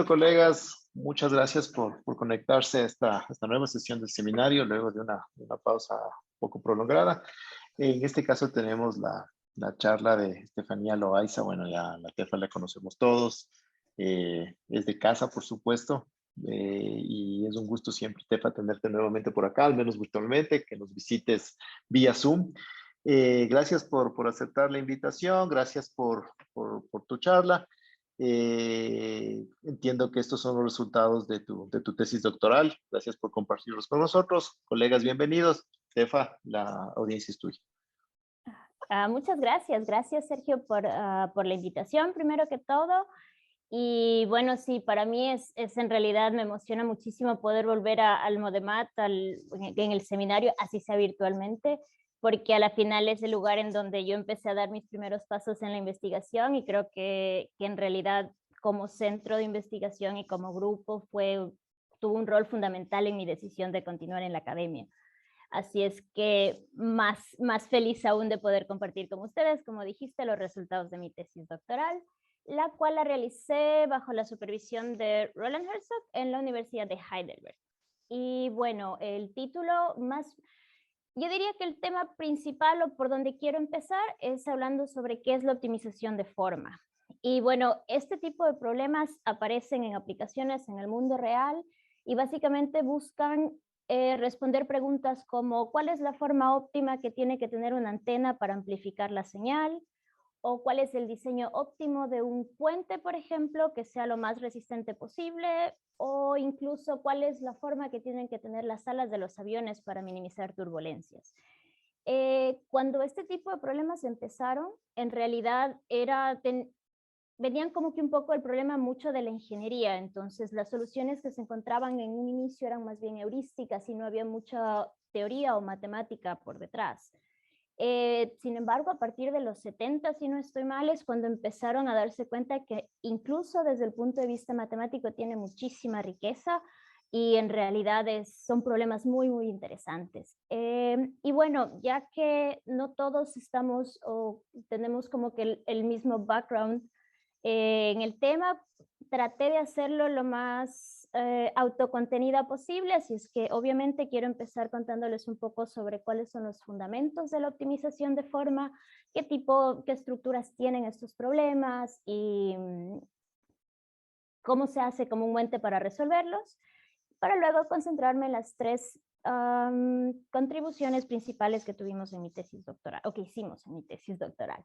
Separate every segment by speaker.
Speaker 1: Listo, colegas. Muchas gracias por conectarse a esta nueva sesión del seminario, luego de una pausa un poco prolongada. En este caso tenemos la charla de Estefanía Loaiza. Bueno, ya la Tefa la conocemos todos. Es de casa, por supuesto. Y es un gusto siempre, Tefa, tenerte nuevamente por acá, al menos virtualmente, que nos visites vía Zoom. Gracias por aceptar la invitación, gracias por tu charla. Entiendo que estos son los resultados de tu tesis doctoral. Gracias por compartirlos con nosotros. Colegas, bienvenidos. Tefa, la audiencia es tuya.
Speaker 2: Muchas gracias. Gracias, Sergio, por la invitación, primero que todo. Y bueno, sí, para mí es en realidad, me emociona muchísimo poder volver al Modemat, en el seminario, así sea virtualmente, porque a la final es el lugar en donde yo empecé a dar mis primeros pasos en la investigación y creo que en realidad como centro de investigación y como grupo tuvo un rol fundamental en mi decisión de continuar en la academia. Así es que más feliz aún de poder compartir con ustedes, como dijiste, los resultados de mi tesis doctoral, la cual la realicé bajo la supervisión de Roland Herzog en la Universidad de Heidelberg. Y bueno, el título yo diría que el tema principal o por donde quiero empezar es hablando sobre qué es la optimización de forma. Y bueno, este tipo de problemas aparecen en aplicaciones en el mundo real y básicamente buscan responder preguntas como ¿cuál es la forma óptima que tiene que tener una antena para amplificar la señal? ¿O cuál es el diseño óptimo de un puente, por ejemplo, que sea lo más resistente posible? O incluso cuál es la forma que tienen que tener las alas de los aviones para minimizar turbulencias. Cuando este tipo de problemas empezaron, en realidad venían como que un poco el problema mucho de la ingeniería, entonces las soluciones que se encontraban en un inicio eran más bien heurísticas y no había mucha teoría o matemática por detrás. Sin embargo, a partir de los 70, si no estoy mal, es cuando empezaron a darse cuenta que incluso desde el punto de vista matemático tiene muchísima riqueza y en realidad son problemas muy interesantes. Y bueno, ya que no todos estamos o tenemos como que el mismo background en el tema, traté de hacerlo lo más autocontenida posible, así es que obviamente quiero empezar contándoles un poco sobre cuáles son los fundamentos de la optimización de forma, qué estructuras tienen estos problemas y cómo se hace comúnmente para resolverlos, para luego concentrarme en las tres contribuciones principales que tuvimos en mi tesis doctoral, o que hicimos en mi tesis doctoral.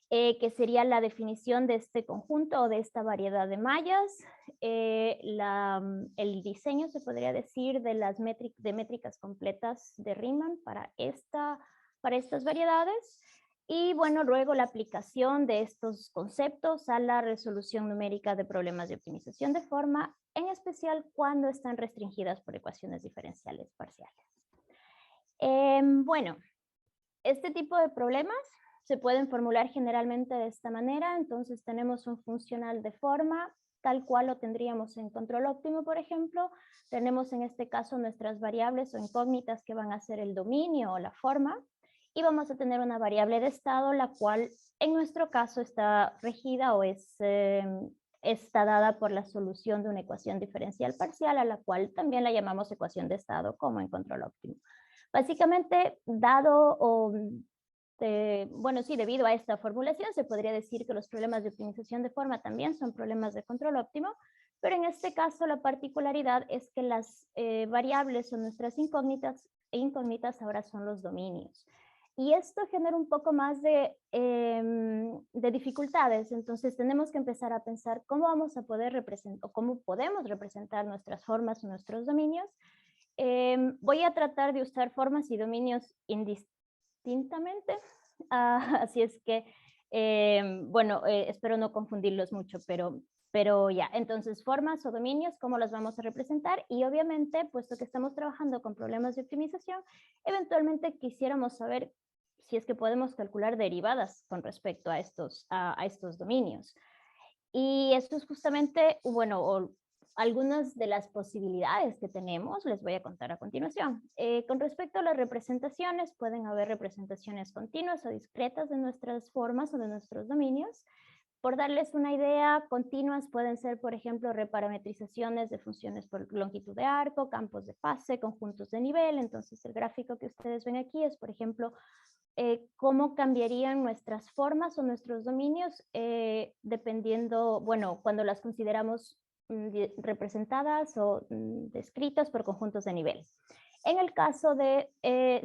Speaker 2: Que sería la definición de este conjunto o de esta variedad de mallas, el diseño, se podría decir, de las métricas completas de Riemann para estas variedades, y bueno, luego la aplicación de estos conceptos a la resolución numérica de problemas de optimización de forma, en especial cuando están restringidas por ecuaciones diferenciales parciales. Bueno, este tipo de problemas se pueden formular generalmente de esta manera. Entonces tenemos un funcional de forma tal cual lo tendríamos en control óptimo, por ejemplo. Tenemos en este caso nuestras variables o incógnitas que van a ser el dominio o la forma, y vamos a tener una variable de estado, la cual en nuestro caso está regida o está dada por la solución de una ecuación diferencial parcial, a la cual también la llamamos ecuación de estado, como en control óptimo. Básicamente, bueno, sí, debido a esta formulación se podría decir que los problemas de optimización de forma también son problemas de control óptimo, pero en este caso la particularidad es que las variables son nuestras incógnitas e incógnitas ahora son los dominios. Y esto genera un poco más de dificultades, entonces tenemos que empezar a pensar cómo vamos a poder representar o cómo podemos representar nuestras formas o nuestros dominios. Voy a tratar de usar formas y dominios indistintamente, así es que, bueno, espero no confundirlos mucho, pero ya, entonces formas o dominios, ¿cómo los vamos a representar? Y obviamente, puesto que estamos trabajando con problemas de optimización, eventualmente quisiéramos saber si es que podemos calcular derivadas con respecto a estos dominios. Y esto es justamente, bueno, algunas de las posibilidades que tenemos, les voy a contar a continuación. Con respecto a las representaciones, pueden haber representaciones continuas o discretas de nuestras formas o de nuestros dominios, por darles una idea, continuas pueden ser, por ejemplo, reparametrizaciones de funciones por longitud de arco, campos de fase, conjuntos de nivel. Entonces, el gráfico que ustedes ven aquí es, por ejemplo, cómo cambiarían nuestras formas o nuestros dominios dependiendo, bueno, cuando las consideramos representadas o descritas por conjuntos de nivel. En el caso de,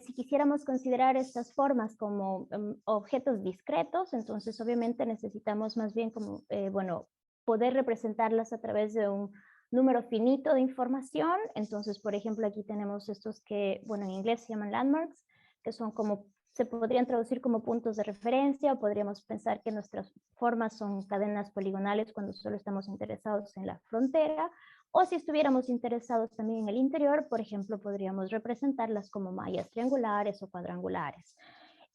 Speaker 2: si quisiéramos considerar estas formas como objetos discretos, entonces obviamente necesitamos más bien como, bueno, poder representarlas a través de un número finito de información. Entonces, por ejemplo, aquí tenemos estos que, bueno, en inglés se llaman landmarks, que son como, se podrían traducir como puntos de referencia, o podríamos pensar que nuestras formas son cadenas poligonales cuando solo estamos interesados en la frontera. O si estuviéramos interesados también en el interior, por ejemplo, podríamos representarlas como mallas triangulares o cuadrangulares.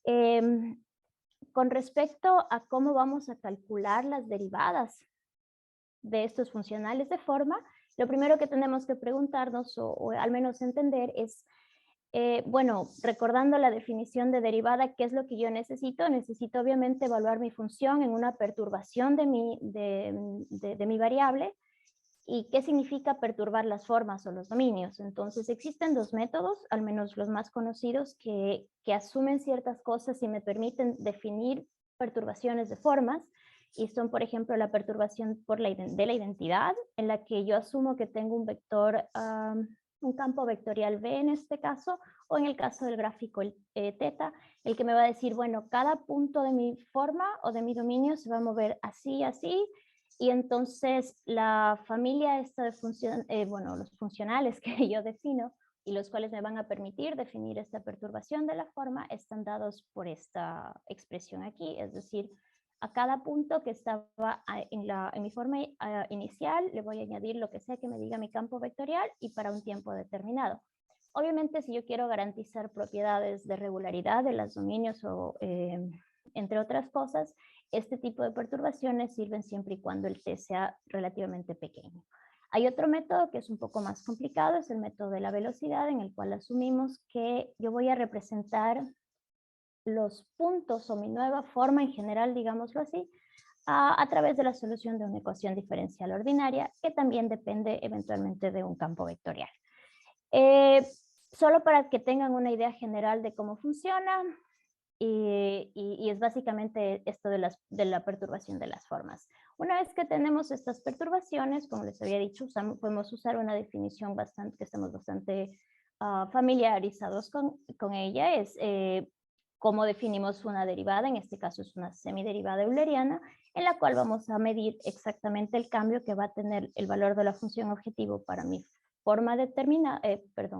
Speaker 2: Con respecto a cómo vamos a calcular las derivadas de estos funcionales de forma, lo primero que tenemos que preguntarnos, o al menos entender, es, bueno, recordando la definición de derivada, ¿qué es lo que yo necesito? Necesito obviamente evaluar mi función en una perturbación de mi variable. ¿Y qué significa perturbar las formas o los dominios? Entonces existen dos métodos, al menos los más conocidos, que asumen ciertas cosas y me permiten definir perturbaciones de formas, y son, por ejemplo, la perturbación de la identidad, en la que yo asumo que tengo un vector, un campo vectorial B en este caso, o en el caso del gráfico el teta, el que me va a decir, bueno, cada punto de mi forma o de mi dominio se va a mover así, así, y entonces la familia esta de bueno, los funcionales que yo defino y los cuales me van a permitir definir esta perturbación de la forma están dados por esta expresión aquí, es decir, a cada punto que estaba en mi forma inicial le voy a añadir lo que sea que me diga mi campo vectorial y para un tiempo determinado. Obviamente, si yo quiero garantizar propiedades de regularidad de los dominios o entre otras cosas, este tipo de perturbaciones sirven siempre y cuando el t sea relativamente pequeño. Hay otro método que es un poco más complicado, es el método de la velocidad, en el cual asumimos que yo voy a representar los puntos o mi nueva forma en general, digámoslo así, a través de la solución de una ecuación diferencial ordinaria, que también depende eventualmente de un campo vectorial. Solo para que tengan una idea general de cómo funciona, y es básicamente esto de la perturbación de las formas. Una vez que tenemos estas perturbaciones, como les había dicho, podemos usar una definición que estamos bastante familiarizados con ella, es cómo definimos una derivada, en este caso es una semiderivada euleriana, en la cual vamos a medir exactamente el cambio que va a tener el valor de la función objetivo para mi forma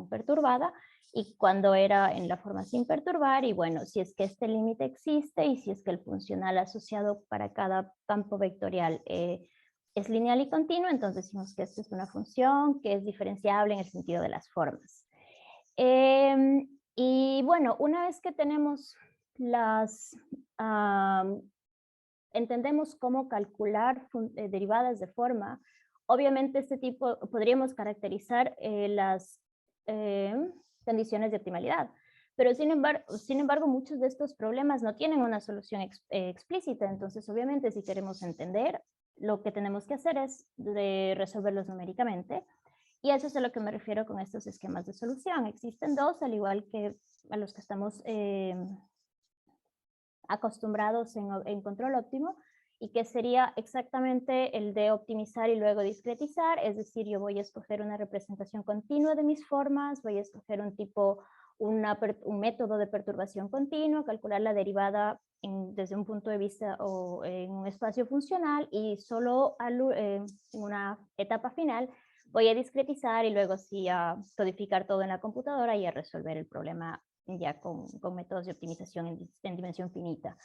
Speaker 2: perturbada, y cuando era en la forma sin perturbar, y bueno, si es que este límite existe y si es que el funcional asociado para cada campo vectorial es lineal y continuo, entonces decimos que esta es una función que es diferenciable en el sentido de las formas. Y bueno, una vez que tenemos entendemos cómo calcular derivadas de forma, obviamente este tipo, podríamos caracterizar las condiciones de optimalidad, pero sin embargo muchos de estos problemas no tienen una solución explícita, entonces obviamente si queremos entender, lo que tenemos que hacer es resolverlos numéricamente, y eso es a lo que me refiero con estos esquemas de solución. Existen dos, al igual que a los que estamos acostumbrados en control óptimo, y que sería exactamente el de optimizar y luego discretizar, es decir, yo voy a escoger una representación continua de mis formas, voy a escoger un método de perturbación continua, calcular la derivada desde un punto de vista o en un espacio funcional, y solo en una etapa final voy a discretizar y luego sí a codificar todo en la computadora y a resolver el problema ya con métodos de optimización en dimensión finita.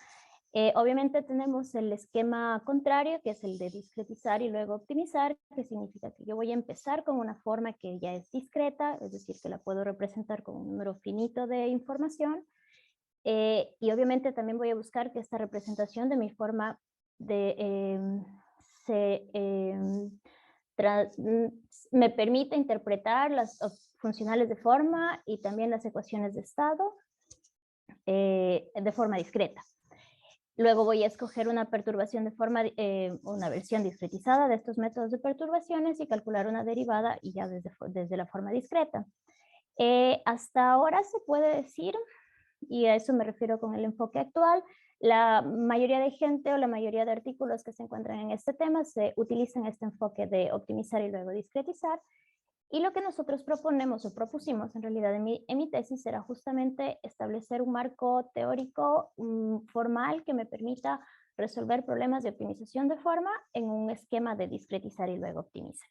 Speaker 2: Obviamente tenemos el esquema contrario, que es el de discretizar y luego optimizar, que significa que yo voy a empezar con una forma que ya es discreta, es decir, que la puedo representar con un número finito de información, y obviamente también voy a buscar que esta representación de mi forma me permite interpretar las funcionales de forma y también las ecuaciones de estado de forma discreta. Luego voy a escoger una perturbación de forma, una versión discretizada de estos métodos de perturbaciones y calcular una derivada y ya desde la forma discreta. Hasta ahora se puede decir, y a eso me refiero con el enfoque actual, la mayoría de gente o la mayoría de artículos que se encuentran en este tema se utilizan este enfoque de optimizar y luego discretizar. Y lo que nosotros proponemos o propusimos en realidad en mi tesis era justamente establecer un marco teórico formal que me permita resolver problemas de optimización de forma en un esquema de discretizar y luego optimizar.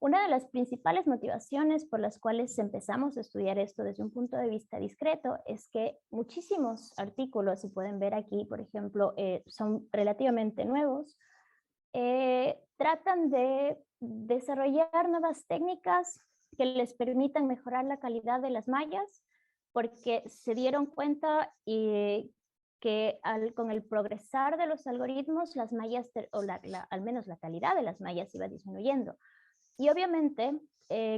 Speaker 2: Una de las principales motivaciones por las cuales empezamos a estudiar esto desde un punto de vista discreto es que muchísimos artículos, si pueden ver aquí, por ejemplo, son relativamente nuevos, tratan de desarrollar nuevas técnicas que les permitan mejorar la calidad de las mallas, porque se dieron cuenta que con el progresar de los algoritmos, las mallas, o al menos la calidad de las mallas iba disminuyendo. Y obviamente,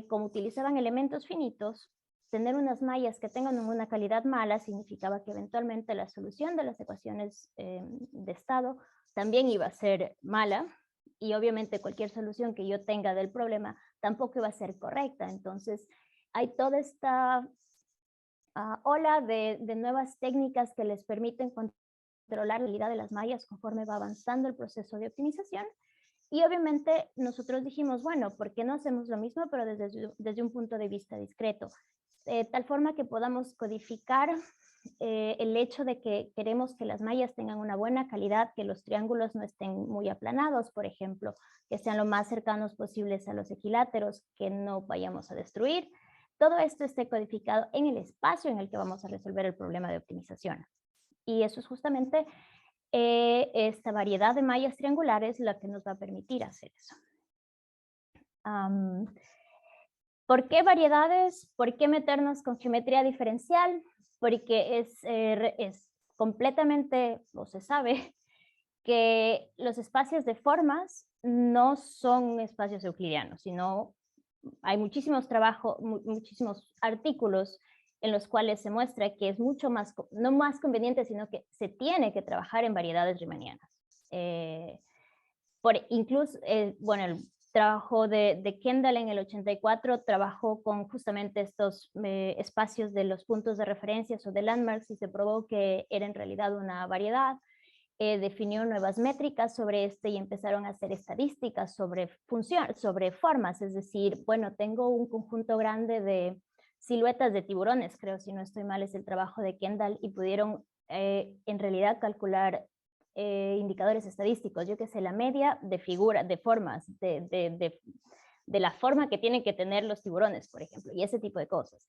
Speaker 2: como utilizaban elementos finitos, tener unas mallas que tengan una calidad mala significaba que eventualmente la solución de las ecuaciones de estado también iba a ser mala, y obviamente cualquier solución que yo tenga del problema tampoco iba a ser correcta. Entonces hay toda esta ola de nuevas técnicas que les permiten controlar la calidad de las mallas conforme va avanzando el proceso de optimización. Y obviamente nosotros dijimos, bueno, ¿por qué no hacemos lo mismo pero desde un punto de vista discreto? Tal forma que podamos codificar el hecho de que queremos que las mallas tengan una buena calidad, que los triángulos no estén muy aplanados, por ejemplo, que sean lo más cercanos posibles a los equiláteros, que no vayamos a destruir. Todo esto esté codificado en el espacio en el que vamos a resolver el problema de optimización. Y eso es justamente esta variedad de mallas triangulares la que nos va a permitir hacer eso. ¿Por qué variedades? ¿Por qué meternos con geometría diferencial? Porque es completamente, o se sabe, que los espacios de formas no son espacios euclidianos, sino hay muchísimos muchísimos artículos en los cuales se muestra que es mucho más, no más conveniente, sino que se tiene que trabajar en variedades riemannianas. Incluso, bueno, el trabajo de Kendall en el 84 trabajó con justamente estos espacios de los puntos de referencias o de landmarks y se probó que era en realidad una variedad. Definió nuevas métricas sobre este y empezaron a hacer estadísticas sobre sobre formas, es decir, bueno, tengo un conjunto grande de siluetas de tiburones, creo, si no estoy mal, es el trabajo de Kendall, y pudieron en realidad calcular indicadores estadísticos, yo que sé, la media de figuras, de formas, de la forma que tienen que tener los tiburones, por ejemplo, y ese tipo de cosas.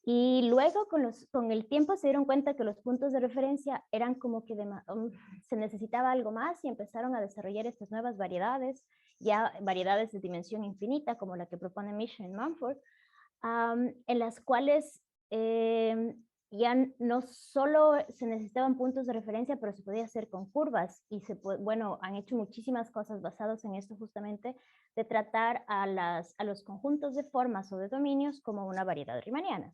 Speaker 2: Y luego con el tiempo se dieron cuenta que los puntos de referencia eran como que se necesitaba algo más y empezaron a desarrollar estas nuevas variedades, ya variedades de dimensión infinita, como la que propone Mischel y Mumford, en las cuales ya no solo se necesitaban puntos de referencia, pero se podía hacer con curvas y bueno, han hecho muchísimas cosas basadas en esto justamente de tratar a los conjuntos de formas o de dominios como una variedad riemanniana.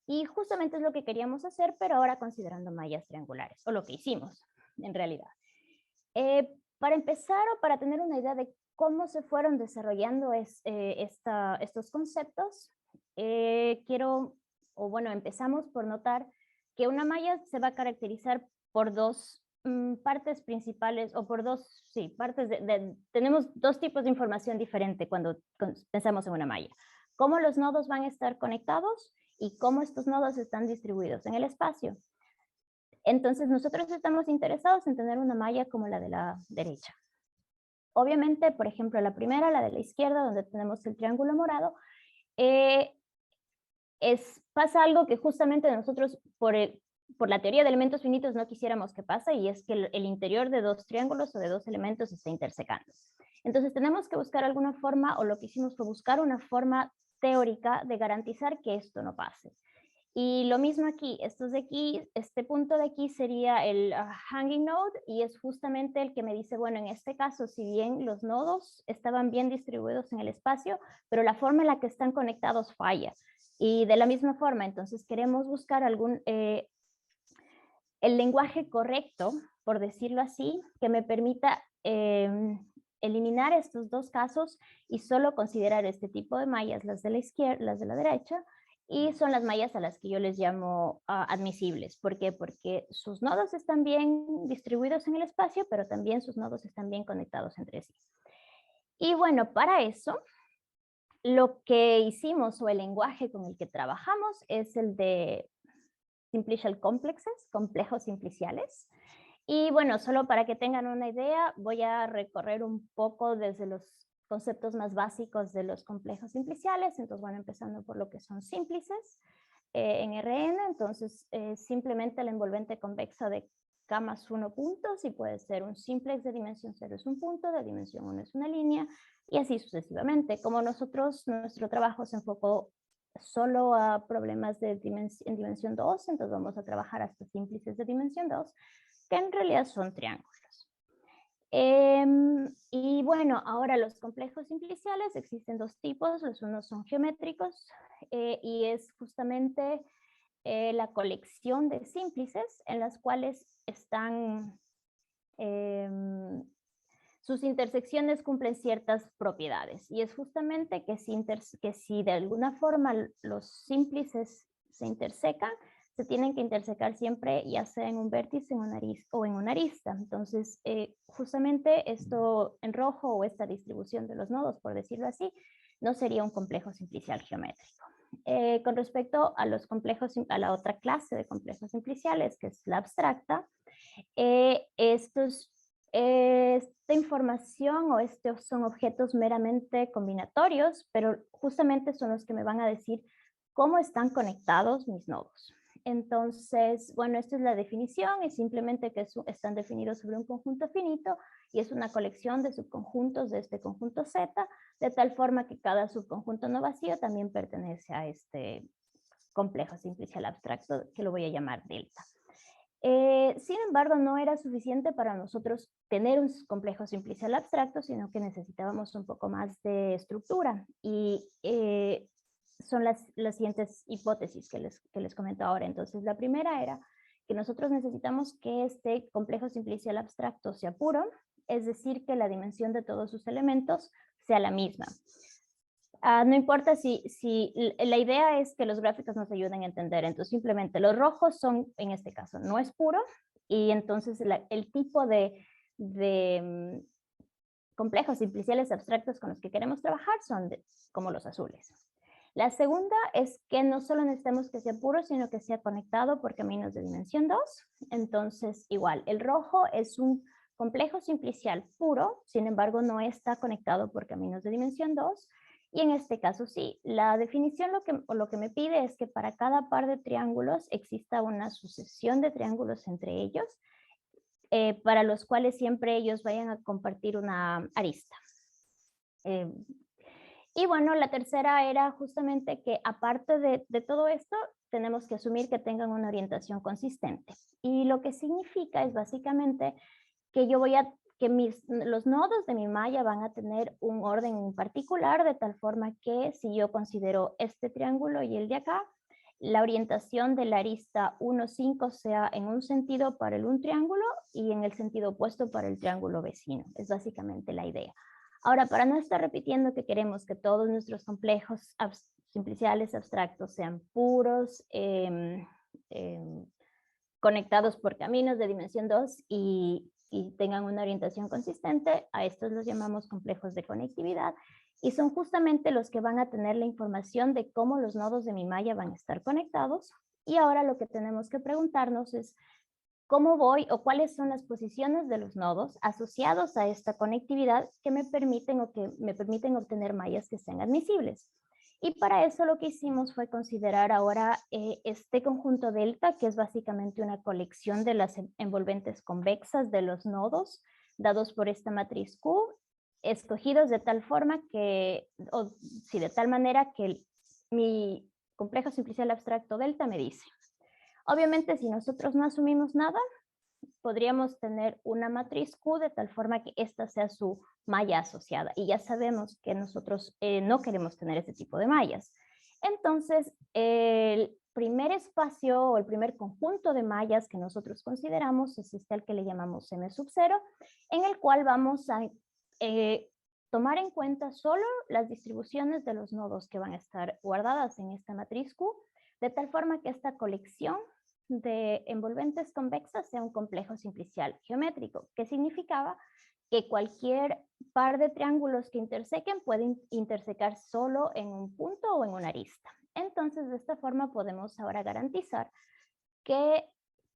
Speaker 2: Y justamente es lo que queríamos hacer, pero ahora considerando mallas triangulares, o lo que hicimos en realidad. Para empezar o para tener una idea de cómo se fueron desarrollando estos conceptos, empezamos por notar que una malla se va a caracterizar por dos partes principales, o por partes tenemos dos tipos de información diferente cuando pensamos en una malla. Cómo los nodos van a estar conectados y cómo estos nodos están distribuidos en el espacio. Entonces nosotros estamos interesados en tener una malla como la de la derecha. Obviamente, por ejemplo, la primera, la de la izquierda, donde tenemos el triángulo morado, pasa algo que justamente nosotros por la teoría de elementos finitos no quisiéramos que pase, y es que el interior de dos triángulos o de dos elementos está intersecando. Entonces tenemos que buscar alguna forma, o lo que hicimos fue buscar una forma teórica de garantizar que esto no pase. Y lo mismo aquí, este punto de aquí sería el hanging node, y es justamente el que me dice, bueno, en este caso, si bien los nodos estaban bien distribuidos en el espacio, pero la forma en la que están conectados falla. Y de la misma forma, entonces queremos buscar el lenguaje correcto, por decirlo así, que me permita eliminar estos dos casos y solo considerar este tipo de mallas, las de la izquierda, las de la derecha, y son las mallas a las que yo les llamo admisibles. ¿Por qué? Porque sus nodos están bien distribuidos en el espacio, pero también sus nodos están bien conectados entre sí. Y bueno, para eso, lo que hicimos o el lenguaje con el que trabajamos es el de simplicial complexes, complejos simpliciales. Y bueno, solo para que tengan una idea, voy a recorrer un poco desde los conceptos más básicos de los complejos simpliciales. Entonces, bueno, empezando por lo que son símplices en Rn. Entonces, simplemente el envolvente convexa de K más 1 puntos, y puede ser un simplex de dimensión 0 es un punto, de dimensión 1 es una línea, y así sucesivamente. Como nuestro trabajo se enfocó solo a problemas en dimensión 2, entonces vamos a trabajar hasta símplices de dimensión 2, que en realidad son triángulos. Y bueno, ahora los complejos simpliciales, existen dos tipos. Los unos son geométricos y es justamente la colección de símplices en las cuales están sus intersecciones cumplen ciertas propiedades, y es justamente que si de alguna forma los símplices se intersecan, se tienen que intersecar siempre, ya sea en un vértice, en una o en una arista. Entonces, justamente esto en rojo, o esta distribución de los nodos, por decirlo así, no sería un complejo simplicial geométrico. Con respecto a los complejos, a la otra clase de complejos simpliciales, que es la abstracta, esta información o estos son objetos meramente combinatorios, pero justamente son los que me van a decir cómo están conectados mis nodos. Entonces, bueno, esta es la definición, es simplemente que están definidos sobre un conjunto finito y es una colección de subconjuntos de este conjunto Z, de tal forma que cada subconjunto no vacío también pertenece a este complejo simplicial abstracto, que lo voy a llamar delta. Sin embargo, no era suficiente para nosotros tener un complejo simplicial abstracto, sino que necesitábamos un poco más de estructura. Y son las siguientes hipótesis que les comento ahora. Entonces, la primera era que nosotros necesitamos que este complejo simplicial abstracto sea puro, es decir, que la dimensión de todos sus elementos sea la misma. No importa si la idea es que los gráficos nos ayuden a entender. Entonces, simplemente los rojos son, en este caso, no es puro, y entonces el tipo de complejos simpliciales abstractos con los que queremos trabajar son como los azules. La segunda es que no solo necesitamos que sea puro, sino que sea conectado por caminos de dimensión 2. Entonces, igual, el rojo es un complejo simplicial puro, sin embargo, no está conectado por caminos de dimensión 2. Y en este caso sí, la definición lo que me pide es que para cada par de triángulos exista una sucesión de triángulos entre ellos, para los cuales siempre ellos vayan a compartir una arista. Y bueno, la tercera era justamente que aparte de todo esto, tenemos que asumir que tengan una orientación consistente. Y lo que significa es básicamente que los nodos de mi malla van a tener un orden particular, de tal forma que si yo considero este triángulo y el de acá, la orientación de la arista 1, 5 sea en un sentido para un triángulo y en el sentido opuesto para el triángulo vecino. Es básicamente la idea. Ahora, para no estar repitiendo que queremos que todos nuestros complejos simpliciales abstractos sean puros, conectados por caminos de dimensión 2 y tengan una orientación consistente, a estos los llamamos complejos de conectividad, y son justamente los que van a tener la información de cómo los nodos de mi malla van a estar conectados. Y ahora lo que tenemos que preguntarnos es cómo voy o cuáles son las posiciones de los nodos asociados a esta conectividad que me permiten obtener mallas que sean admisibles. Y para eso lo que hicimos fue considerar ahora este conjunto delta, que es básicamente una colección de las envolventes convexas de los nodos dados por esta matriz Q, escogidos de tal forma que, de tal manera que mi complejo simplicial abstracto delta me dice. Obviamente, si nosotros no asumimos nada, podríamos tener una matriz Q de tal forma que esta sea su malla asociada. Y ya sabemos que nosotros no queremos tener ese tipo de mallas. Entonces, el primer espacio o el primer conjunto de mallas que nosotros consideramos es este al que le llamamos M sub 0, en el cual vamos a tomar en cuenta solo las distribuciones de los nodos que van a estar guardadas en esta matriz Q, de tal forma que esta colección de envolventes convexas sea un complejo simplicial geométrico, que significaba que cualquier par de triángulos que intersequen pueden intersecar solo en un punto o en una arista. Entonces, de esta forma podemos ahora garantizar que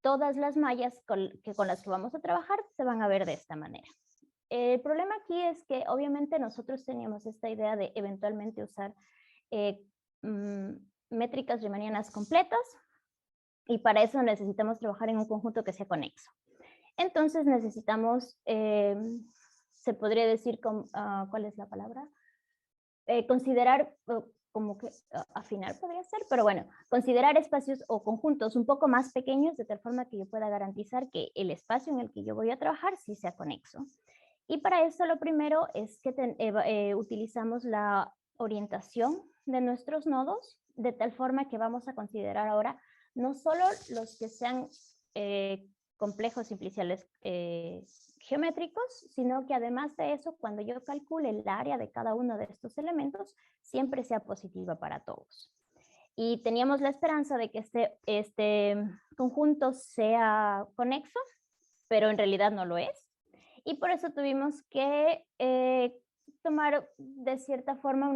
Speaker 2: todas las mallas con las que vamos a trabajar se van a ver de esta manera. El problema aquí es que obviamente nosotros teníamos esta idea de eventualmente usar métricas riemannianas completas, y para eso necesitamos trabajar en un conjunto que sea conexo. Entonces necesitamos, se podría decir, ¿cuál es la palabra? Considerar, como que afinar podría ser, pero bueno, considerar espacios o conjuntos un poco más pequeños de tal forma que yo pueda garantizar que el espacio en el que yo voy a trabajar sí sea conexo. Y para eso lo primero es que utilizamos la orientación de nuestros nodos de tal forma que vamos a considerar ahora no solo los que sean complejos simpliciales geométricos, sino que además de eso, cuando yo calcule el área de cada uno de estos elementos, siempre sea positiva para todos. Y teníamos la esperanza de que este conjunto sea conexo, pero en realidad no lo es. Y por eso tuvimos que tomar de cierta forma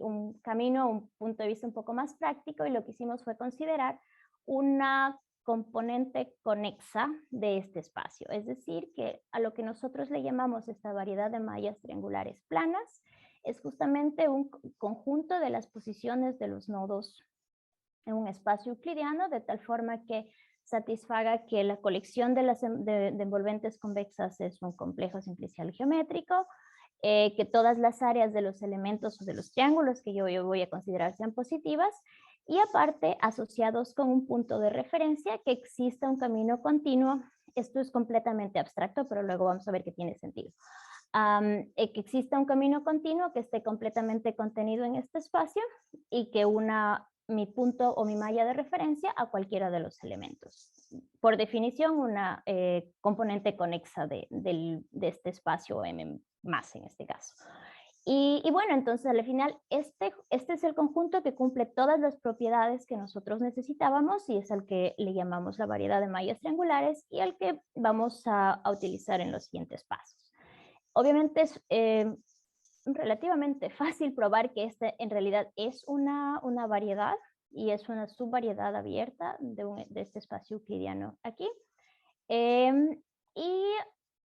Speaker 2: un camino, un punto de vista un poco más práctico, y lo que hicimos fue considerar una componente conexa de este espacio. Es decir, que a lo que nosotros le llamamos esta variedad de mallas triangulares planas es justamente un conjunto de las posiciones de los nodos en un espacio euclidiano, de tal forma que satisfaga que la colección de envolventes convexas es un complejo simplicial geométrico, que todas las áreas de los elementos o de los triángulos que yo voy a considerar sean positivas, y aparte asociados con un punto de referencia, que exista un camino continuo. Esto es completamente abstracto, pero luego vamos a ver que tiene sentido. Que exista un camino continuo que esté completamente contenido en este espacio y que una mi punto o mi malla de referencia a cualquiera de los elementos. Por definición, una componente conexa de este espacio M más en este caso. Y bueno, entonces al final este es el conjunto que cumple todas las propiedades que nosotros necesitábamos, y es al que le llamamos la variedad de mallas triangulares y al que vamos a utilizar en los siguientes pasos. Obviamente es relativamente fácil probar que este en realidad es una variedad y es una subvariedad abierta de este espacio euclidiano aquí. Y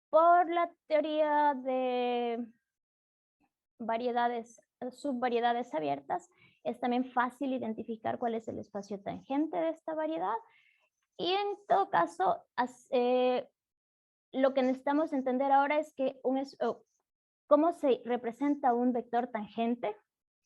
Speaker 2: por la teoría de subvariedades abiertas, es también fácil identificar cuál es el espacio tangente de esta variedad. Y en todo caso, lo que necesitamos entender ahora es que cómo se representa un vector tangente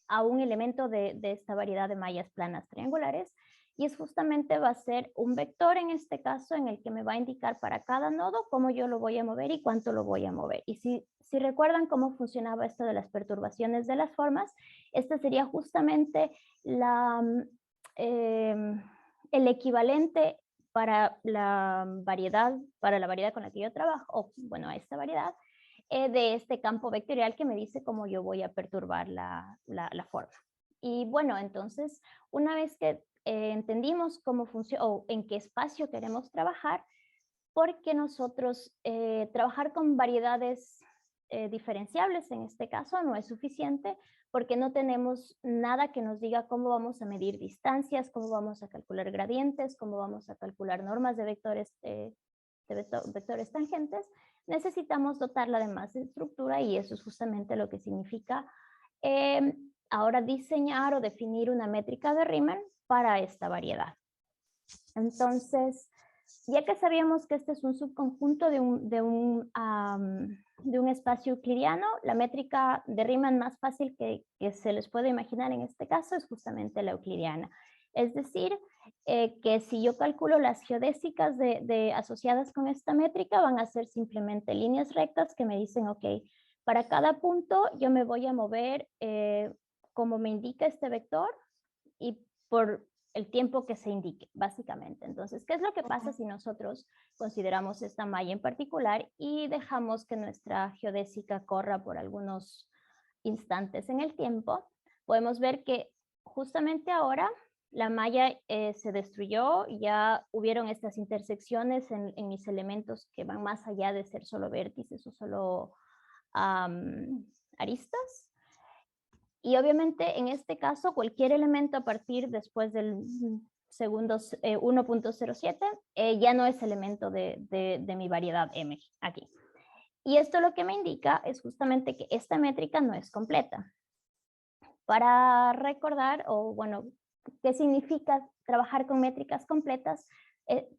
Speaker 2: a un elemento de esta variedad de mallas planas triangulares, y es justamente va a ser un vector en este caso en el que me va a indicar para cada nodo cómo yo lo voy a mover y cuánto lo voy a mover. Y si recuerdan cómo funcionaba esto de las perturbaciones de las formas, esta sería justamente el equivalente para la variedad con la que yo trabajo, o bueno, a esta variedad, de este campo vectorial que me dice cómo yo voy a perturbar la forma. Y bueno, entonces, una vez que entendimos cómo funciona o en qué espacio queremos trabajar, porque nosotros trabajar con variedades diferenciables en este caso no es suficiente, porque no tenemos nada que nos diga cómo vamos a medir distancias, cómo vamos a calcular gradientes, cómo vamos a calcular normas de vectores tangentes. Necesitamos dotarla de más estructura, y eso es justamente lo que significa ahora diseñar o definir una métrica de Riemann para esta variedad. Entonces, ya que sabíamos que este es un subconjunto de un espacio euclidiano, la métrica de Riemann más fácil que se les puede imaginar en este caso es justamente la euclidiana. Es decir, que si yo calculo las geodésicas asociadas con esta métrica, van a ser simplemente líneas rectas que me dicen, ok, para cada punto yo me voy a mover como me indica este vector, y por el tiempo que se indique, básicamente. Entonces, ¿qué es lo que pasa si nosotros consideramos esta malla en particular y dejamos que nuestra geodésica corra por algunos instantes en el tiempo? Podemos ver que justamente ahora la malla se destruyó, ya hubieron estas intersecciones en mis elementos que van más allá de ser solo vértices o solo aristas. Y obviamente en este caso cualquier elemento a partir después del segundo 1.07 ya no es elemento de mi variedad M aquí. Y esto lo que me indica es justamente que esta métrica no es completa. Para recordar, o bueno, ¿qué significa trabajar con métricas completas?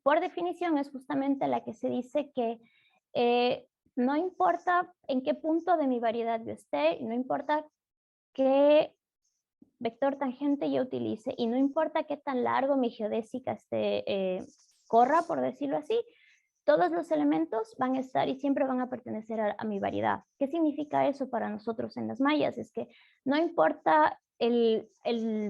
Speaker 2: Por definición es justamente la que se dice que no importa en qué punto de mi variedad yo esté, no importa qué vector tangente yo utilice y no importa qué tan largo mi geodésica corra, por decirlo así, todos los elementos van a estar y siempre van a pertenecer a mi variedad. ¿Qué significa eso para nosotros en las mallas? Es que no importa el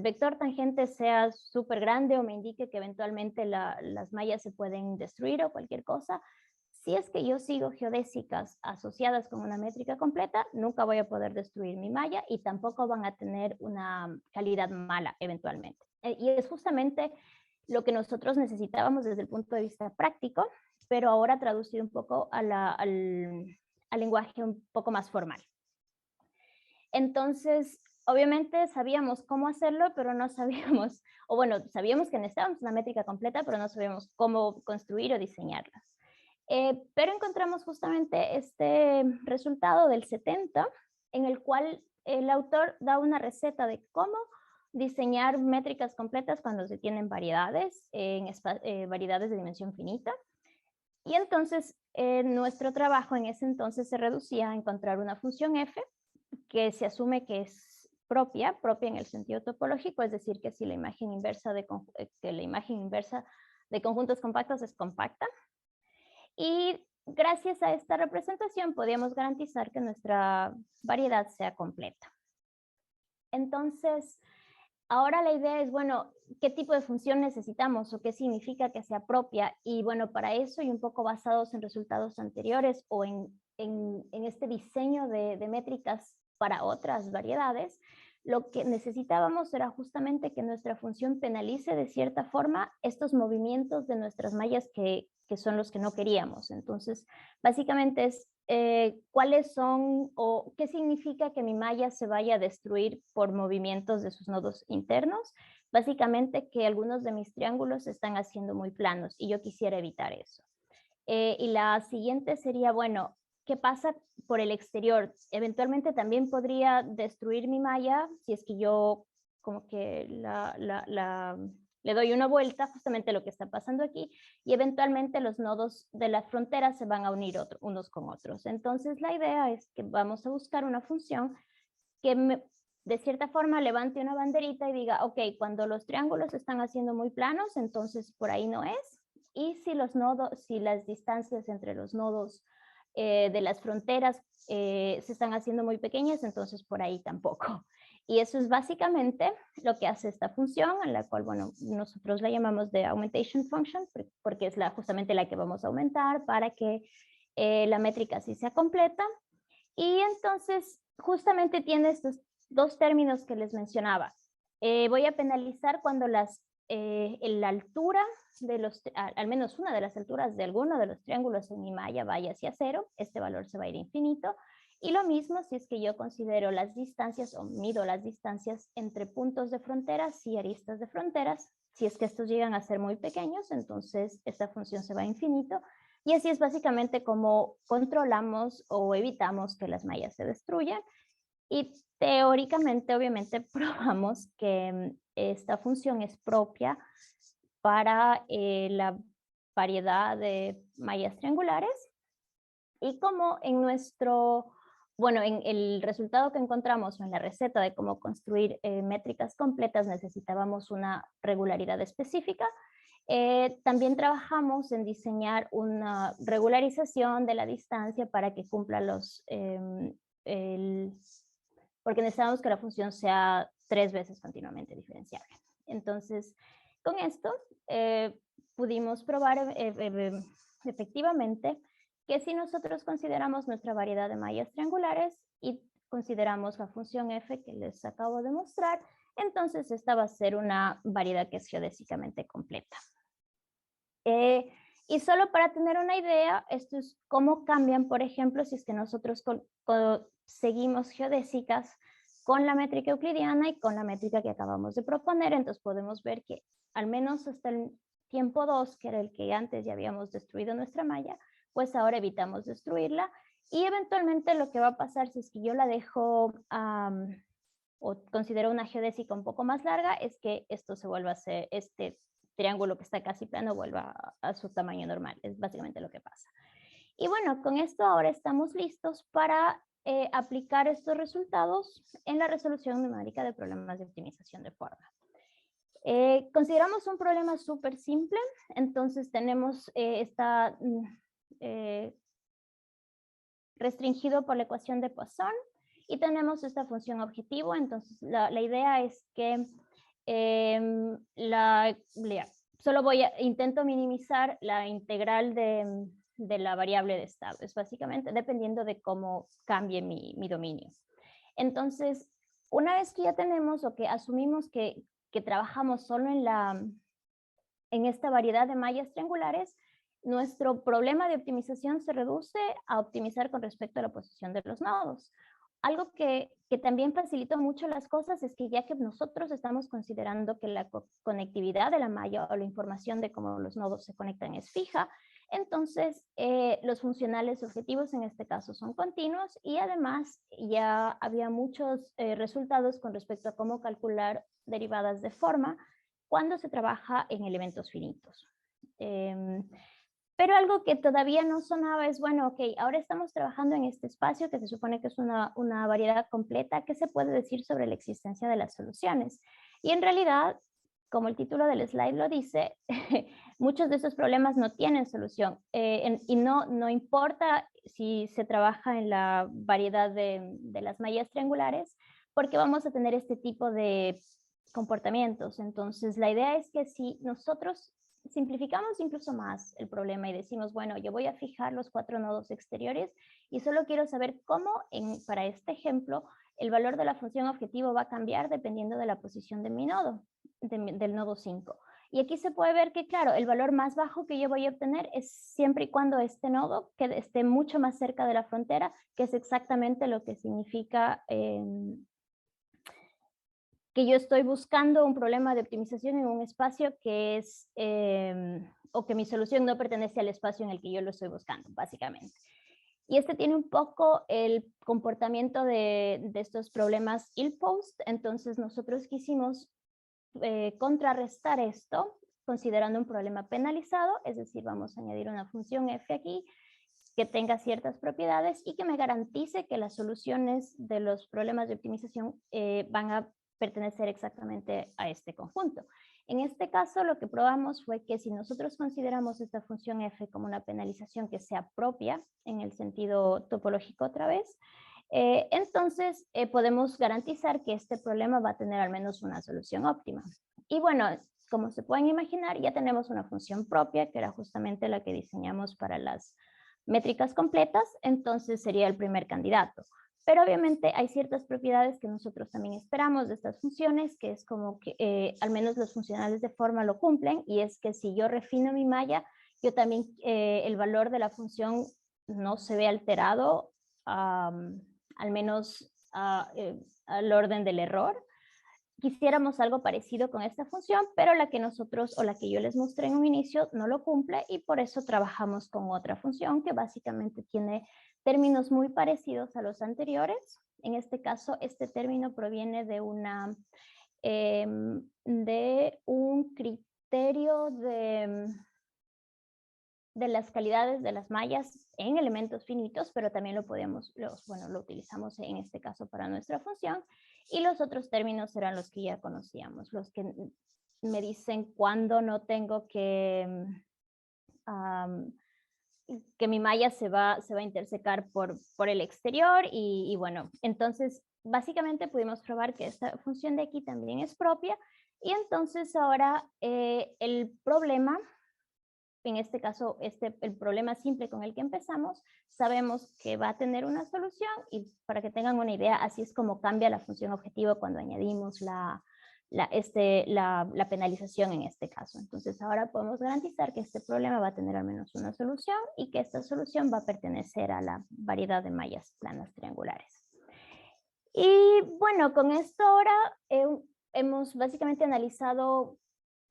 Speaker 2: vector tangente sea súper grande o me indique que eventualmente las mallas se pueden destruir o cualquier cosa, si es que yo sigo geodésicas asociadas con una métrica completa, nunca voy a poder destruir mi malla y tampoco van a tener una calidad mala eventualmente. Y es justamente lo que nosotros necesitábamos desde el punto de vista práctico, pero ahora traducido un poco al lenguaje un poco más formal. Entonces, obviamente sabíamos cómo hacerlo, pero no sabíamos, o bueno, sabíamos que necesitábamos una métrica completa, pero no sabíamos cómo construir o diseñarlas. Pero encontramos justamente este resultado del 70, en el cual el autor da una receta de cómo diseñar métricas completas cuando se tienen variedades, variedades de dimensión finita. Y entonces nuestro trabajo en ese entonces se reducía a encontrar una función f que se asume que es propia en el sentido topológico, es decir, que si la imagen inversa de conjuntos compactos es compacta. Y gracias a esta representación podíamos garantizar que nuestra variedad sea completa. Entonces, ahora la idea es, bueno, ¿qué tipo de función necesitamos o qué significa que sea propia? Y bueno, para eso y un poco basados en resultados anteriores o en este diseño de métricas para otras variedades, lo que necesitábamos era justamente que nuestra función penalice de cierta forma estos movimientos de nuestras mallas que son los que no queríamos. Entonces, básicamente es cuáles son o qué significa que mi malla se vaya a destruir por movimientos de sus nodos internos. Básicamente que algunos de mis triángulos se están haciendo muy planos y yo quisiera evitar eso. Y la siguiente sería, bueno, ¿qué pasa por el exterior? Eventualmente también podría destruir mi malla si es que yo como que le doy una vuelta, justamente lo que está pasando aquí, y eventualmente los nodos de las fronteras se van a unir unos con otros. Entonces la idea es que vamos a buscar una función que de cierta forma levante una banderita y diga, ok, cuando los triángulos están haciendo muy planos, entonces por ahí no es. Y si las distancias entre los nodos de las fronteras se están haciendo muy pequeñas, entonces por ahí tampoco. Y eso es básicamente lo que hace esta función, en la cual, bueno, nosotros la llamamos de augmentation function, porque es justamente la que vamos a aumentar para que la métrica sí sea completa. Y entonces, justamente tiene estos dos términos que les mencionaba. Voy a penalizar cuando la altura al menos una de las alturas de alguno de los triángulos en mi malla vaya hacia 0, este valor se va a ir infinito. Y lo mismo si es que yo considero las distancias o mido las distancias entre puntos de fronteras y aristas de fronteras. Si es que estos llegan a ser muy pequeños, entonces esta función se va a infinito. Y así es básicamente como controlamos o evitamos que las mallas se destruyan. Y teóricamente, obviamente, probamos que esta función es propia para la variedad de mallas triangulares. Y como en en el resultado que encontramos en la receta de cómo construir métricas completas necesitábamos una regularidad específica, también trabajamos en diseñar una regularización de la distancia para que cumpla porque necesitamos que la función sea 3 veces continuamente diferenciable. Entonces, Con esto pudimos probar efectivamente que si nosotros consideramos nuestra variedad de mallas triangulares y consideramos la función f que les acabo de mostrar, entonces esta va a ser una variedad que es geodésicamente completa. Y solo para tener una idea, esto es cómo cambian, por ejemplo, si es que nosotros seguimos geodésicas con la métrica euclidiana y con la métrica que acabamos de proponer. Entonces podemos ver que al menos hasta el tiempo 2, que era el que antes ya habíamos destruido nuestra malla, pues ahora evitamos destruirla. Y eventualmente lo que va a pasar si es que yo la dejo o considero una geodésica un poco más larga, es que esto se vuelva a ser, este triángulo que está casi plano vuelva a su tamaño normal. Es básicamente lo que pasa. Y bueno, con esto ahora estamos listos para aplicar estos resultados en la resolución numérica de problemas de optimización de forma. Consideramos un problema súper simple, entonces tenemos restringido por la ecuación de Poisson y tenemos esta función objetivo. Entonces la idea es que solo intento minimizar la integral de la variable de estado. Es básicamente dependiendo de cómo cambie mi dominio. Entonces, una vez que ya tenemos o que asumimos que trabajamos solo en esta variedad de mallas triangulares, nuestro problema de optimización se reduce a optimizar con respecto a la posición de los nodos. Algo que también facilita mucho las cosas es que ya que nosotros estamos considerando que la conectividad de la malla o la información de cómo los nodos se conectan es fija, entonces los funcionales objetivos en este caso son continuos y además ya había muchos resultados con respecto a cómo calcular derivadas de forma cuando se trabaja en elementos finitos. Pero algo que todavía no sonaba es, bueno, ok, ahora estamos trabajando en este espacio que se supone que es una variedad completa. ¿Qué se puede decir sobre la existencia de las soluciones? Y en realidad, como el título del slide lo dice, muchos de esos problemas no tienen solución. Y no importa si se trabaja en la variedad de las mallas triangulares, porque vamos a tener este tipo de comportamientos. Entonces, la idea es que si nosotros simplificamos incluso más el problema y decimos, bueno, yo voy a fijar los 4 nodos exteriores y solo quiero saber cómo, para este ejemplo, el valor de la función objetivo va a cambiar dependiendo de la posición de mi nodo, del nodo 5. Y aquí se puede ver que, claro, el valor más bajo que yo voy a obtener es siempre y cuando este nodo esté mucho más cerca de la frontera, que es exactamente lo que significa que yo estoy buscando un problema de optimización en un espacio que es, o que mi solución no pertenece al espacio en el que yo lo estoy buscando, básicamente. Y este tiene un poco el comportamiento de estos problemas ill-post, entonces nosotros quisimos contrarrestar esto considerando un problema penalizado, es decir, vamos a añadir una función f aquí que tenga ciertas propiedades y que me garantice que las soluciones de los problemas de optimización van a pertenecer exactamente a este conjunto. En este caso, lo que probamos fue que si nosotros consideramos esta función f como una penalización que sea propia, en el sentido topológico otra vez, entonces podemos garantizar que este problema va a tener al menos una solución óptima. Y bueno, como se pueden imaginar, ya tenemos una función propia, que era justamente la que diseñamos para las métricas completas, entonces sería el primer candidato. Pero obviamente hay ciertas propiedades que nosotros también esperamos de estas funciones, que es como que al menos los funcionales de forma lo cumplen, y es que si yo refino mi malla, yo también el valor de la función no se ve alterado, al menos al orden del error. Quisiéramos algo parecido con esta función, pero la que nosotros o la que yo les mostré en un inicio no lo cumple y por eso trabajamos con otra función que básicamente tiene términos muy parecidos a los anteriores. En este caso, este término proviene de un criterio de las calidades de las mallas en elementos finitos, pero también lo utilizamos en este caso para nuestra función. Y los otros términos serán los que ya conocíamos, los que me dicen cuándo no tengo que mi malla se va a intersecar por el exterior y bueno, entonces básicamente pudimos probar que esta función de aquí también es propia Y entonces ahora el problema, en este caso el problema simple con el que empezamos, sabemos que va a tener una solución y para que tengan una idea, así es como cambia la función objetivo cuando añadimos la penalización en este caso. Entonces ahora podemos garantizar que este problema va a tener al menos una solución y que esta solución va a pertenecer a la variedad de mallas planas triangulares. Y bueno, con esto ahora hemos básicamente analizado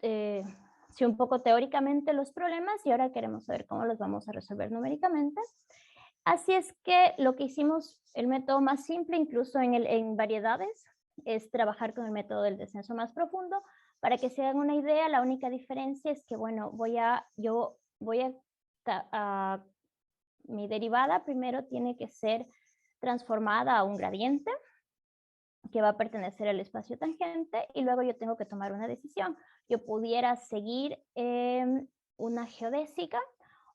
Speaker 2: sí, un poco teóricamente los problemas y ahora queremos saber cómo los vamos a resolver numéricamente. Así es que lo que hicimos, el método más simple, incluso en variedades, es trabajar con el método del descenso más profundo. Para que se hagan una idea, la única diferencia es que, bueno, mi derivada primero tiene que ser transformada a un gradiente que va a pertenecer al espacio tangente y luego yo tengo que tomar una decisión. Yo pudiera seguir una geodésica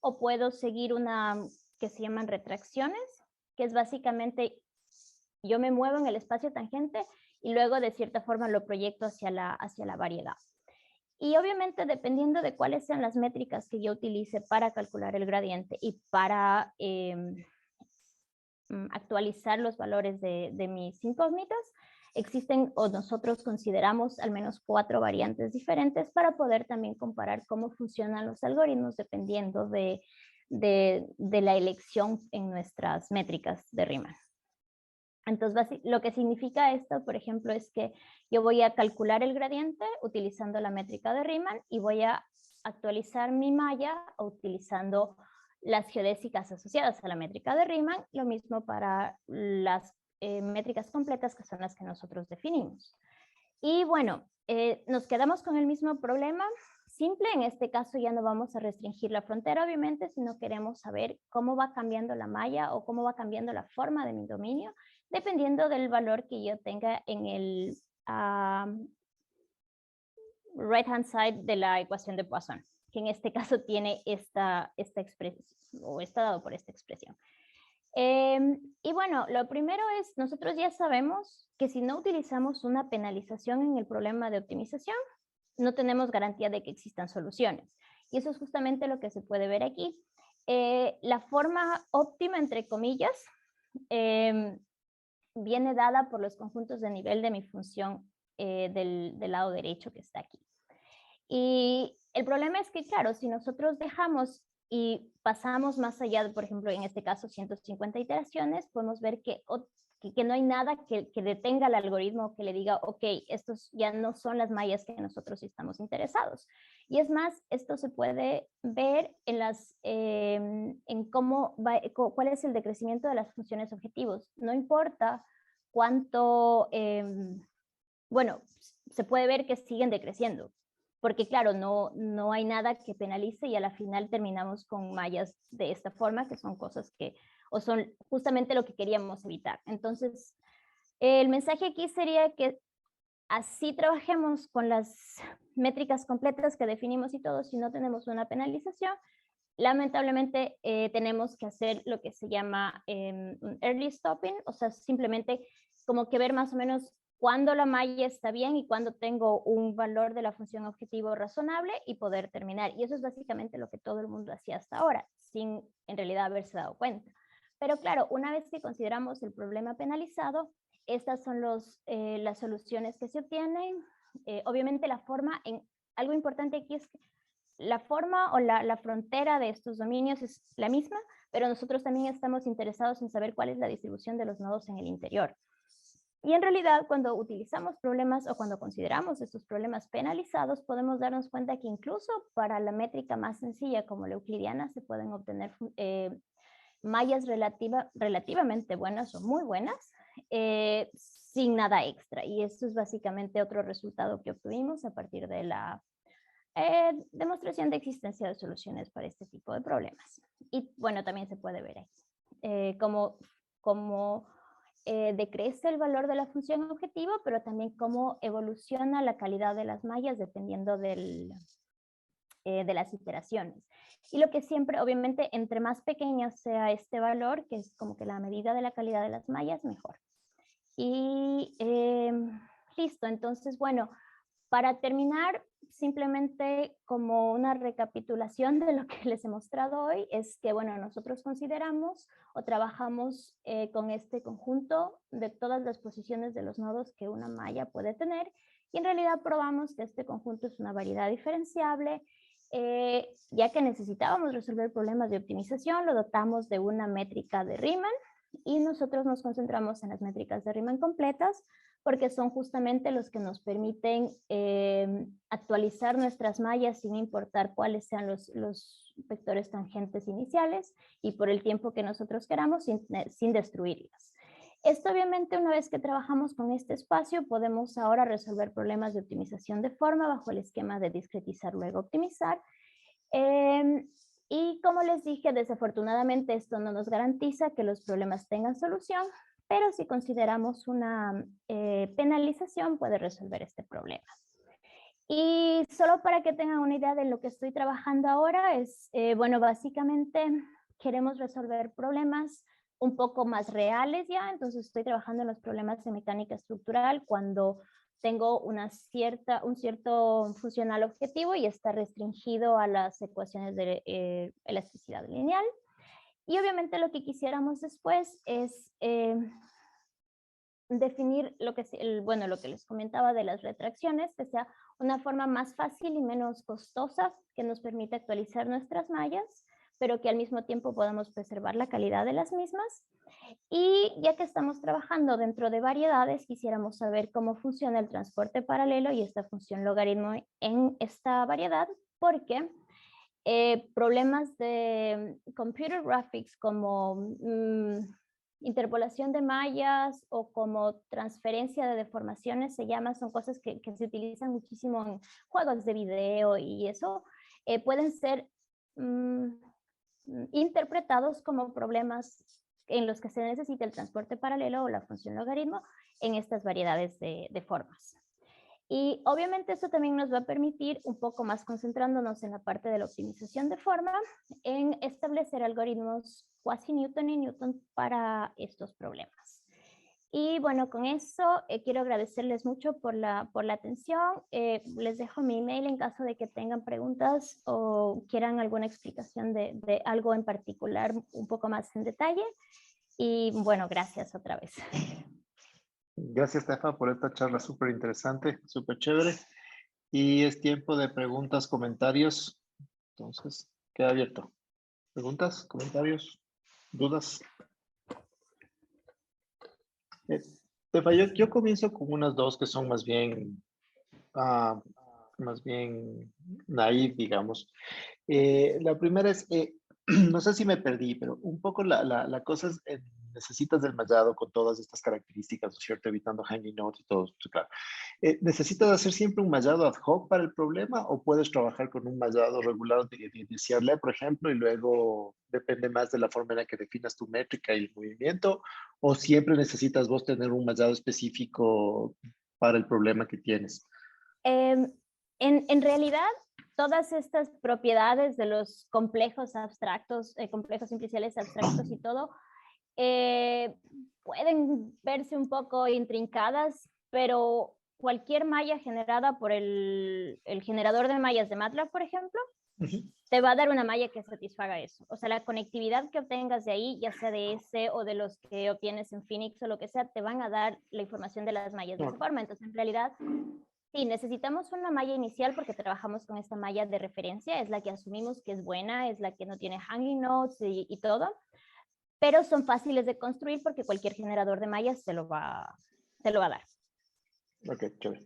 Speaker 2: o puedo seguir una que se llaman retracciones, que es básicamente yo me muevo en el espacio tangente y luego de cierta forma lo proyecto hacia la variedad. Y obviamente dependiendo de cuáles sean las métricas que yo utilice para calcular el gradiente y para actualizar los valores de mis incógnitas, existen o nosotros consideramos al menos 4 variantes diferentes para poder también comparar cómo funcionan los algoritmos dependiendo de la elección en nuestras métricas de Riemann. Entonces, lo que significa esto, por ejemplo, es que yo voy a calcular el gradiente utilizando la métrica de Riemann y voy a actualizar mi malla utilizando las geodésicas asociadas a la métrica de Riemann, lo mismo para las métricas completas que son las que nosotros definimos. Y bueno, nos quedamos con el mismo problema simple. En este caso ya no vamos a restringir la frontera, obviamente, sino queremos saber cómo va cambiando la malla o cómo va cambiando la forma de mi dominio, dependiendo del valor que yo tenga en el right hand side de la ecuación de Poisson, que en este caso tiene esta expresión o está dado por esta expresión. Y bueno, lo primero es, nosotros ya sabemos que si no utilizamos una penalización en el problema de optimización, no tenemos garantía de que existan soluciones. Y eso es justamente lo que se puede ver aquí. La forma óptima, entre comillas, viene dada por los conjuntos de nivel de mi función del lado derecho que está aquí. Y el problema es que, claro, si nosotros dejamos y pasamos más allá de, por ejemplo, en este caso, 150 iteraciones, podemos ver que no hay nada que detenga al algoritmo, que le diga, ok, estos ya no son las mallas que nosotros estamos interesados. Y es más, esto se puede ver en cuál es el decrecimiento de las funciones objetivos. No importa cuánto, bueno, se puede ver que siguen decreciendo, porque claro, no hay nada que penalice y a la final terminamos con mallas de esta forma, que son cosas que, o son justamente lo que queríamos evitar. Entonces, el mensaje aquí sería que así trabajemos con las métricas completas que definimos y todo, si no tenemos una penalización, lamentablemente tenemos que hacer lo que se llama un early stopping, o sea, simplemente como que ver más o menos cuándo la malla está bien y cuándo tengo un valor de la función objetivo razonable y poder terminar. Y eso es básicamente lo que todo el mundo hacía hasta ahora, sin en realidad haberse dado cuenta. Pero claro, una vez que consideramos el problema penalizado, estas son las soluciones que se obtienen. Obviamente algo importante aquí es que la forma o la frontera de estos dominios es la misma, pero nosotros también estamos interesados en saber cuál es la distribución de los nodos en el interior. Y en realidad, cuando utilizamos problemas o cuando consideramos estos problemas penalizados, podemos darnos cuenta que incluso para la métrica más sencilla como la euclidiana se pueden obtener mallas relativamente buenas o muy buenas sin nada extra. Y esto es básicamente otro resultado que obtuvimos a partir de la demostración de existencia de soluciones para este tipo de problemas. Y bueno, también se puede ver aquí cómo decrece el valor de la función objetivo, pero también cómo evoluciona la calidad de las mallas dependiendo de las iteraciones. Y lo que siempre, obviamente, entre más pequeño sea este valor, que es como que la medida de la calidad de las mallas, mejor. Y listo, entonces, bueno, Para terminar, simplemente como una recapitulación de lo que les he mostrado hoy, es que, bueno, nosotros consideramos o trabajamos con este conjunto de todas las posiciones de los nodos que una malla puede tener, y en realidad probamos que este conjunto es una variedad diferenciable. Ya que necesitábamos resolver problemas de optimización, lo dotamos de una métrica de Riemann, y nosotros nos concentramos en las métricas de Riemann completas, porque son justamente los que nos permiten actualizar nuestras mallas sin importar cuáles sean los vectores tangentes iniciales y por el tiempo que nosotros queramos sin destruirlas. Esto obviamente, una vez que trabajamos con este espacio, podemos ahora resolver problemas de optimización de forma bajo el esquema de discretizar luego optimizar. Y como les dije, desafortunadamente esto no nos garantiza que los problemas tengan solución, pero si consideramos una penalización puede resolver este problema. Y solo para que tengan una idea de lo que estoy trabajando ahora es, bueno, básicamente queremos resolver problemas un poco más reales ya, entonces estoy trabajando en los problemas de mecánica estructural cuando tengo un cierto funcional objetivo y está restringido a las ecuaciones de elasticidad lineal. Y obviamente lo que quisiéramos después es definir lo que les comentaba de las retracciones, que sea una forma más fácil y menos costosa que nos permita actualizar nuestras mallas, pero que al mismo tiempo podamos preservar la calidad de las mismas. Y ya que estamos trabajando dentro de variedades, quisiéramos saber cómo funciona el transporte paralelo y esta función logaritmo en esta variedad, porque problemas de computer graphics como interpolación de mallas o como transferencia de deformaciones son cosas que se utilizan muchísimo en juegos de video y eso, pueden ser interpretados como problemas en los que se necesita el transporte paralelo o la función logaritmo en estas variedades de formas. Y obviamente eso también nos va a permitir, un poco más concentrándonos en la parte de la optimización de forma, en establecer algoritmos quasi-Newton y Newton para estos problemas. Y bueno, con eso quiero agradecerles mucho por la atención. Les dejo mi email en caso de que tengan preguntas o quieran alguna explicación de algo en particular un poco más en detalle. Y bueno, gracias otra vez.
Speaker 1: Gracias, Stefa, por esta charla súper interesante, súper chévere. Y es tiempo de preguntas, comentarios. Entonces, queda abierto. ¿Preguntas, comentarios, dudas? Stefa, yo comienzo con unas dos que son más bien naive, digamos. La primera es, no sé si me perdí, pero un poco la cosa es, necesitas del mallado con todas estas características, ¿no es cierto? Evitando hanging notes y todo, claro. ¿Necesitas hacer siempre un mallado ad hoc para el problema o puedes trabajar con un mallado regular de CRLE, por ejemplo, y luego depende más de la forma en la que definas tu métrica y el movimiento, o siempre necesitas vos tener un mallado específico para el problema que tienes?
Speaker 2: En realidad, todas estas propiedades de los complejos abstractos, complejos simpliciales abstractos y todo, pueden verse un poco intrincadas, pero cualquier malla generada por el generador de mallas de MATLAB, por ejemplo, te va a dar una malla que satisfaga eso. O sea, la conectividad que obtengas de ahí, ya sea de ese o de los que obtienes en Phoenix o lo que sea, te van a dar la información de las mallas de esa forma. Entonces, en realidad, sí, necesitamos una malla inicial porque trabajamos con esta malla de referencia, es la que asumimos que es buena, es la que no tiene hanging notes y todo, pero son fáciles de construir porque cualquier generador de mallas te lo va a dar.
Speaker 1: Ok, chévere.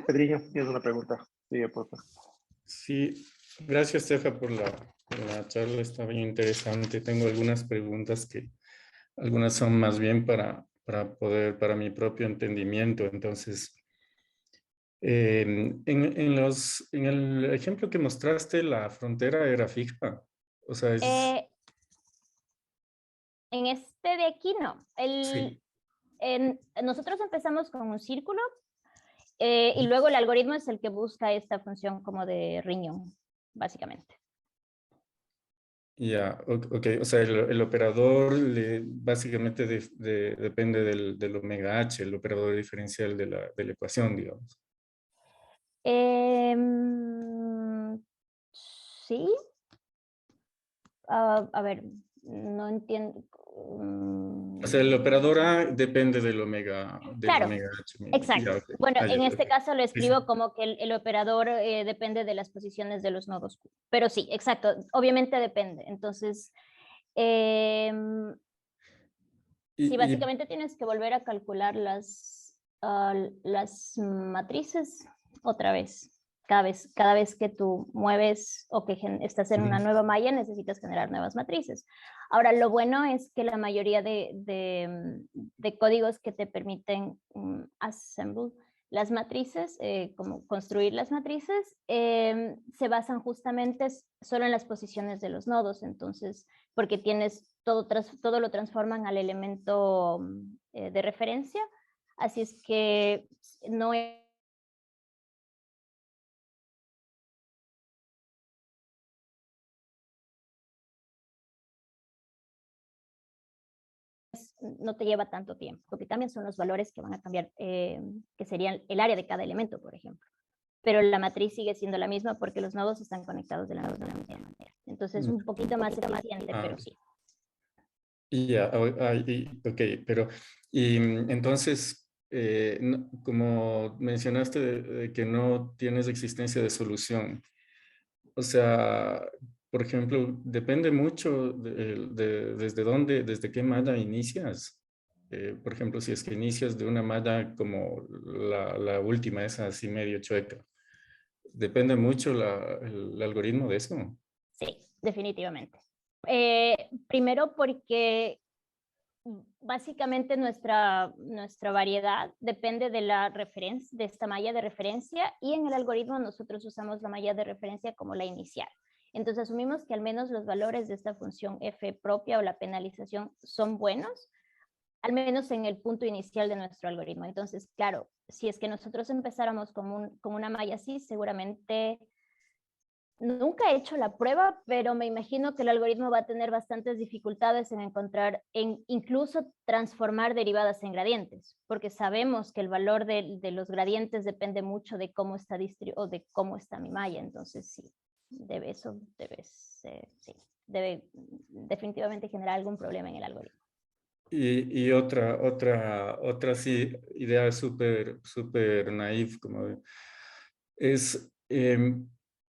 Speaker 1: Pedriño, tienes una pregunta. Sí, por favor.
Speaker 3: Sí, gracias, Stefa, por la charla, está bien interesante. Tengo algunas preguntas que algunas son más bien para mi propio entendimiento. Entonces, en el ejemplo que mostraste, la frontera era fija. O sea,
Speaker 2: en este de aquí no.
Speaker 3: Sí.
Speaker 2: Nosotros empezamos con un círculo y luego el algoritmo es el que busca esta función como de riñón, básicamente.
Speaker 3: Ya, ok. O sea, el operador básicamente depende del omega h, el operador diferencial de la ecuación, digamos.
Speaker 2: Sí. A ver, no entiendo.
Speaker 3: O sea, el operador A depende del
Speaker 2: Claro,
Speaker 3: omega H.
Speaker 2: exacto.
Speaker 3: Ya, ok.
Speaker 2: Bueno,
Speaker 3: Ah, ya,
Speaker 2: en este
Speaker 3: ok.
Speaker 2: caso lo
Speaker 3: Sí, sí.
Speaker 2: escribo como que el operador depende de las posiciones de los nodos Q. Pero sí, exacto. Obviamente depende. Entonces, em, sí,
Speaker 3: Y,
Speaker 2: básicamente tienes que volver a calcular las matrices otra vez. Cada vez que tú mueves o que estás en una
Speaker 3: ujú.
Speaker 2: nueva malla, necesitas generar nuevas matrices. Ahora, lo bueno es que la mayoría de códigos que te permiten assemble las matrices, como construir las matrices, se basan justamente solo en las posiciones de los nodos. Entonces, porque tienes todo lo transforman al elemento de referencia. Así es que no es, no te lleva tanto tiempo. Lo que cambian son los valores que van a cambiar, que serían el área de cada elemento, por ejemplo. Pero la matriz sigue siendo la misma porque los nodos están conectados de la misma manera. Entonces es un poquito más eficiente, pero
Speaker 3: Ah,
Speaker 2: sí.
Speaker 3: y ya, ok, pero entonces, como mencionaste de que no tienes existencia de solución, o sea, por ejemplo, depende mucho desde dónde, desde qué malla inicias. Por ejemplo, si es que inicias de una malla como la última, esa así medio chueca, depende mucho el algoritmo de eso.
Speaker 2: Sí, definitivamente. Primero porque básicamente nuestra variedad depende de la referencia, de esta malla de referencia, y en el algoritmo nosotros usamos la malla de referencia como la inicial. Entonces asumimos que al menos los valores de esta función f propia o la penalización son buenos, al menos en el punto inicial de nuestro algoritmo. Entonces, claro, si es que nosotros empezáramos con una malla así, seguramente nunca he hecho la prueba, pero me imagino que el algoritmo va a tener bastantes dificultades en encontrar, en incluso transformar derivadas en gradientes, porque sabemos que el valor de los gradientes depende mucho de cómo está o de cómo está mi malla. Entonces, sí, sí, debe definitivamente generar algún problema en el algoritmo.
Speaker 3: Y otra sí, idea súper naif, como es,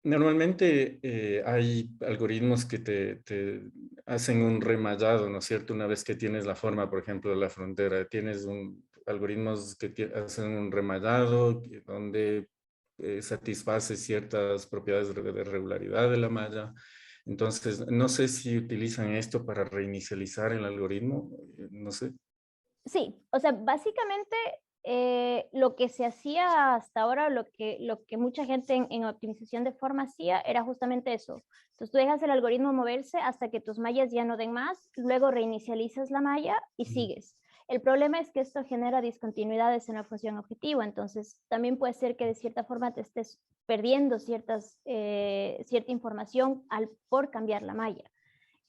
Speaker 3: normalmente hay algoritmos que te hacen un remallado, ¿no es cierto? Una vez que tienes la forma, por ejemplo, de la frontera, tienes algoritmos que hacen un remallado donde satisface ciertas propiedades de regularidad de la malla. Entonces, no sé si utilizan esto para reinicializar el algoritmo, no sé.
Speaker 2: Sí, o sea, básicamente lo que se hacía hasta ahora, lo que mucha gente en optimización de forma hacía, era justamente eso. Entonces tú dejas el algoritmo moverse hasta que tus mallas ya no den más, luego reinicializas la malla y sigues. El problema es que esto genera discontinuidades en la función objetivo. Entonces también puede ser que de cierta forma te estés perdiendo cierta información por cambiar la malla.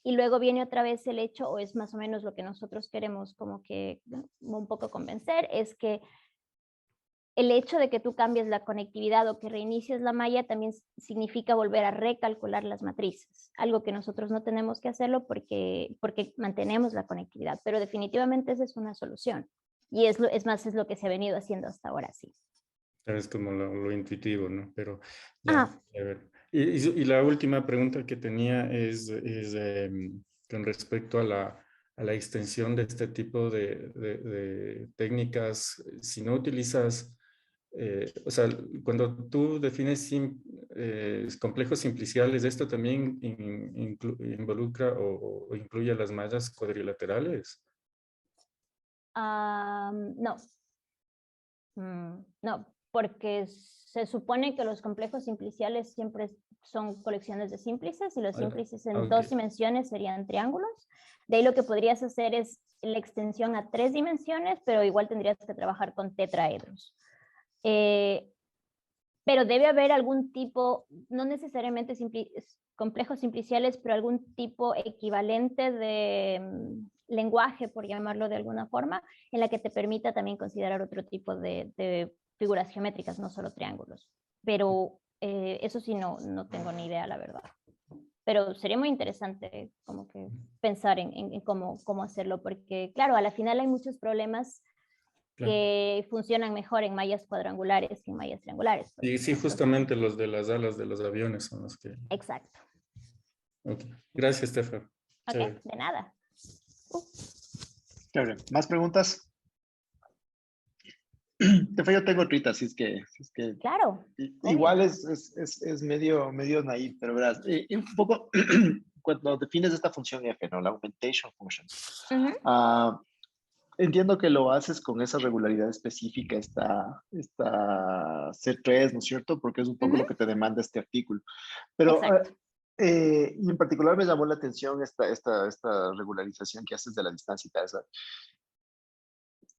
Speaker 2: Y luego viene otra vez el hecho, o es más o menos lo que nosotros queremos como que un poco convencer, es que el hecho de que tú cambies la conectividad o que reinicies la malla también significa volver a recalcular las matrices, algo que nosotros no tenemos que hacerlo porque mantenemos la conectividad, pero definitivamente esa es una solución. Y es lo que se ha venido haciendo hasta ahora, sí.
Speaker 3: Es como lo intuitivo, ¿no? Pero ya,
Speaker 2: Ah,
Speaker 3: a ver. Y la última pregunta que tenía es con respecto a la extensión de este tipo de técnicas. Si no utilizas, o sea, cuando tú defines complejos simpliciales, ¿esto también involucra o incluye las mallas cuadrilaterales?
Speaker 2: no. No, porque se supone que los complejos simpliciales siempre son colecciones de símplices, y los
Speaker 3: Ah,
Speaker 2: símplices en
Speaker 3: ok.
Speaker 2: 2 dimensiones serían triángulos. De ahí lo que podrías hacer es la extensión a 3 dimensiones, pero igual tendrías que trabajar con tetraedros. Eh, pero debe haber algún tipo, no necesariamente complejos simpliciales, pero algún tipo equivalente de lenguaje, por llamarlo de alguna forma, en la que te permita también considerar otro tipo de figuras geométricas, no solo triángulos. pero eso sí no tengo ni idea, la verdad. Pero sería muy interesante como que pensar en cómo hacerlo, porque claro, a la final hay muchos problemas
Speaker 3: Claro.
Speaker 2: que funcionan mejor en mallas cuadrangulares que en mallas triangulares.
Speaker 3: Y sí, justamente los de las alas de los aviones son los que...
Speaker 2: Exacto.
Speaker 3: Ok. Gracias, Stefan.
Speaker 2: Ok,
Speaker 3: Chévere.
Speaker 2: de nada.
Speaker 1: Chévere. ¿Más preguntas? Yo tengo otrita, si es que
Speaker 2: Claro.
Speaker 1: igual
Speaker 2: Obvio.
Speaker 1: es medio naive, pero verás, un poco cuando defines esta función F, ¿no? La augmentation function.
Speaker 2: Ujú.
Speaker 1: Entiendo que lo haces con esa regularidad específica, esta C3, ¿no es cierto? Porque es un poco
Speaker 2: Ujú.
Speaker 1: lo que te demanda este artículo. Pero,
Speaker 2: Exacto.
Speaker 1: y en particular me llamó la atención esta regularización que haces de la distancia y tal.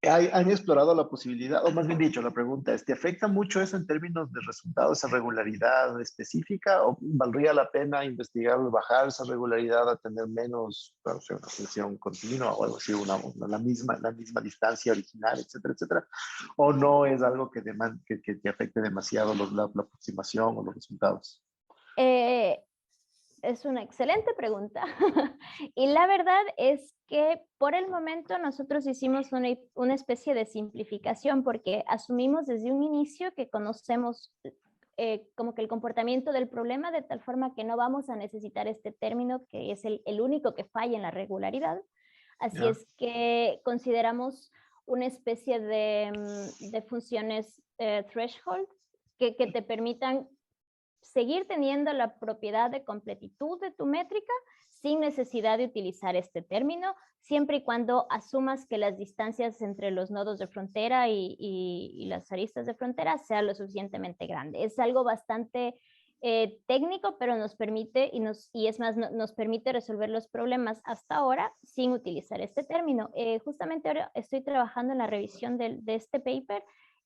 Speaker 1: ¿Han explorado la posibilidad, o más bien dicho, la pregunta es, ¿te afecta mucho eso en términos de resultados, esa regularidad específica, o valdría la pena investigar o bajar esa regularidad a tener menos, o sea, una función continua o algo así, la misma distancia original, etcétera, etcétera? ¿O no es algo que te afecte demasiado la aproximación o los resultados?
Speaker 2: Eh, Es una excelente pregunta. Y la verdad es que por el momento nosotros hicimos una especie de simplificación porque asumimos desde un inicio que conocemos como que el comportamiento del problema de tal forma que no vamos a necesitar este término que es el único que falla en la regularidad. Así
Speaker 1: ¿Ya?
Speaker 2: es que consideramos una especie de funciones threshold que te permitan seguir teniendo la propiedad de completitud de tu métrica sin necesidad de utilizar este término, siempre y cuando asumas que las distancias entre los nodos de frontera y las aristas de frontera sean lo suficientemente grande. Es algo bastante técnico, pero nos permite, y es más, nos permite resolver los problemas hasta ahora sin utilizar este término. Justamente ahora estoy trabajando en la revisión de este paper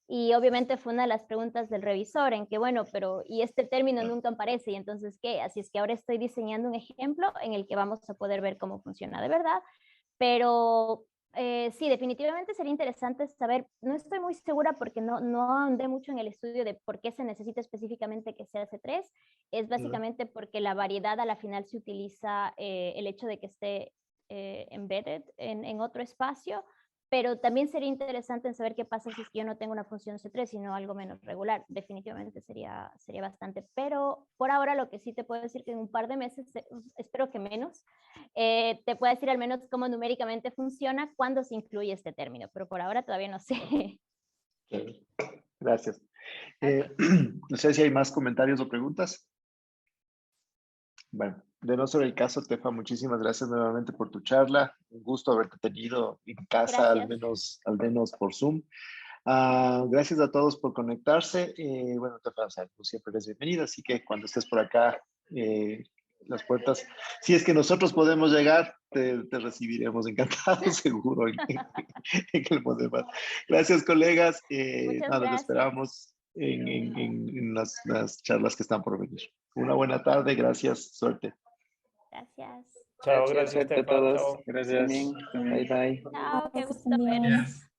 Speaker 2: y obviamente fue una de las preguntas del revisor en que, bueno, pero y este término nunca aparece, y entonces, ¿qué? Así es que ahora estoy diseñando un ejemplo en el que vamos a poder ver cómo funciona de verdad, pero sí, definitivamente sería interesante saber, no estoy muy segura porque no ahondé mucho en el estudio de por qué se necesita específicamente que sea C3, es básicamente porque la variedad a la final se utiliza el hecho de que esté embedded en otro espacio, pero también sería interesante en saber qué pasa si es que yo no tengo una función C3, sino algo menos regular. Definitivamente sería bastante. Pero por ahora lo que sí te puedo decir que en un par de meses, espero que menos, te puedo decir al menos cómo numéricamente funciona cuando se incluye este término. Pero por ahora todavía no sé.
Speaker 1: Ok. Gracias.
Speaker 2: Okay.
Speaker 1: No sé si hay más comentarios o preguntas. Bueno, de no ser el caso, Tefa, muchísimas gracias nuevamente por tu charla. Un gusto haberte tenido en casa,
Speaker 2: Gracias.
Speaker 1: al menos por Zoom. Gracias a todos por conectarse. Bueno, Tefa, o sea, tú siempre eres bienvenida, así que cuando estés por acá, las puertas, si es que nosotros podemos llegar, te recibiremos encantados, seguro, en el modelo. Gracias, colegas.
Speaker 2: Muchas
Speaker 1: Nada, nos
Speaker 2: gracias.
Speaker 1: esperamos en las charlas que están por venir. Una buena tarde, gracias, suerte.
Speaker 2: Gracias.
Speaker 3: Chao,
Speaker 4: Gracias,
Speaker 3: gracias,
Speaker 4: suerte a
Speaker 3: Stefan.
Speaker 4: todos.
Speaker 3: Chao.
Speaker 4: Gracias. Bye, bye.
Speaker 2: Chao, qué
Speaker 5: Que
Speaker 2: gusto
Speaker 5: estén bien.
Speaker 2: verlos.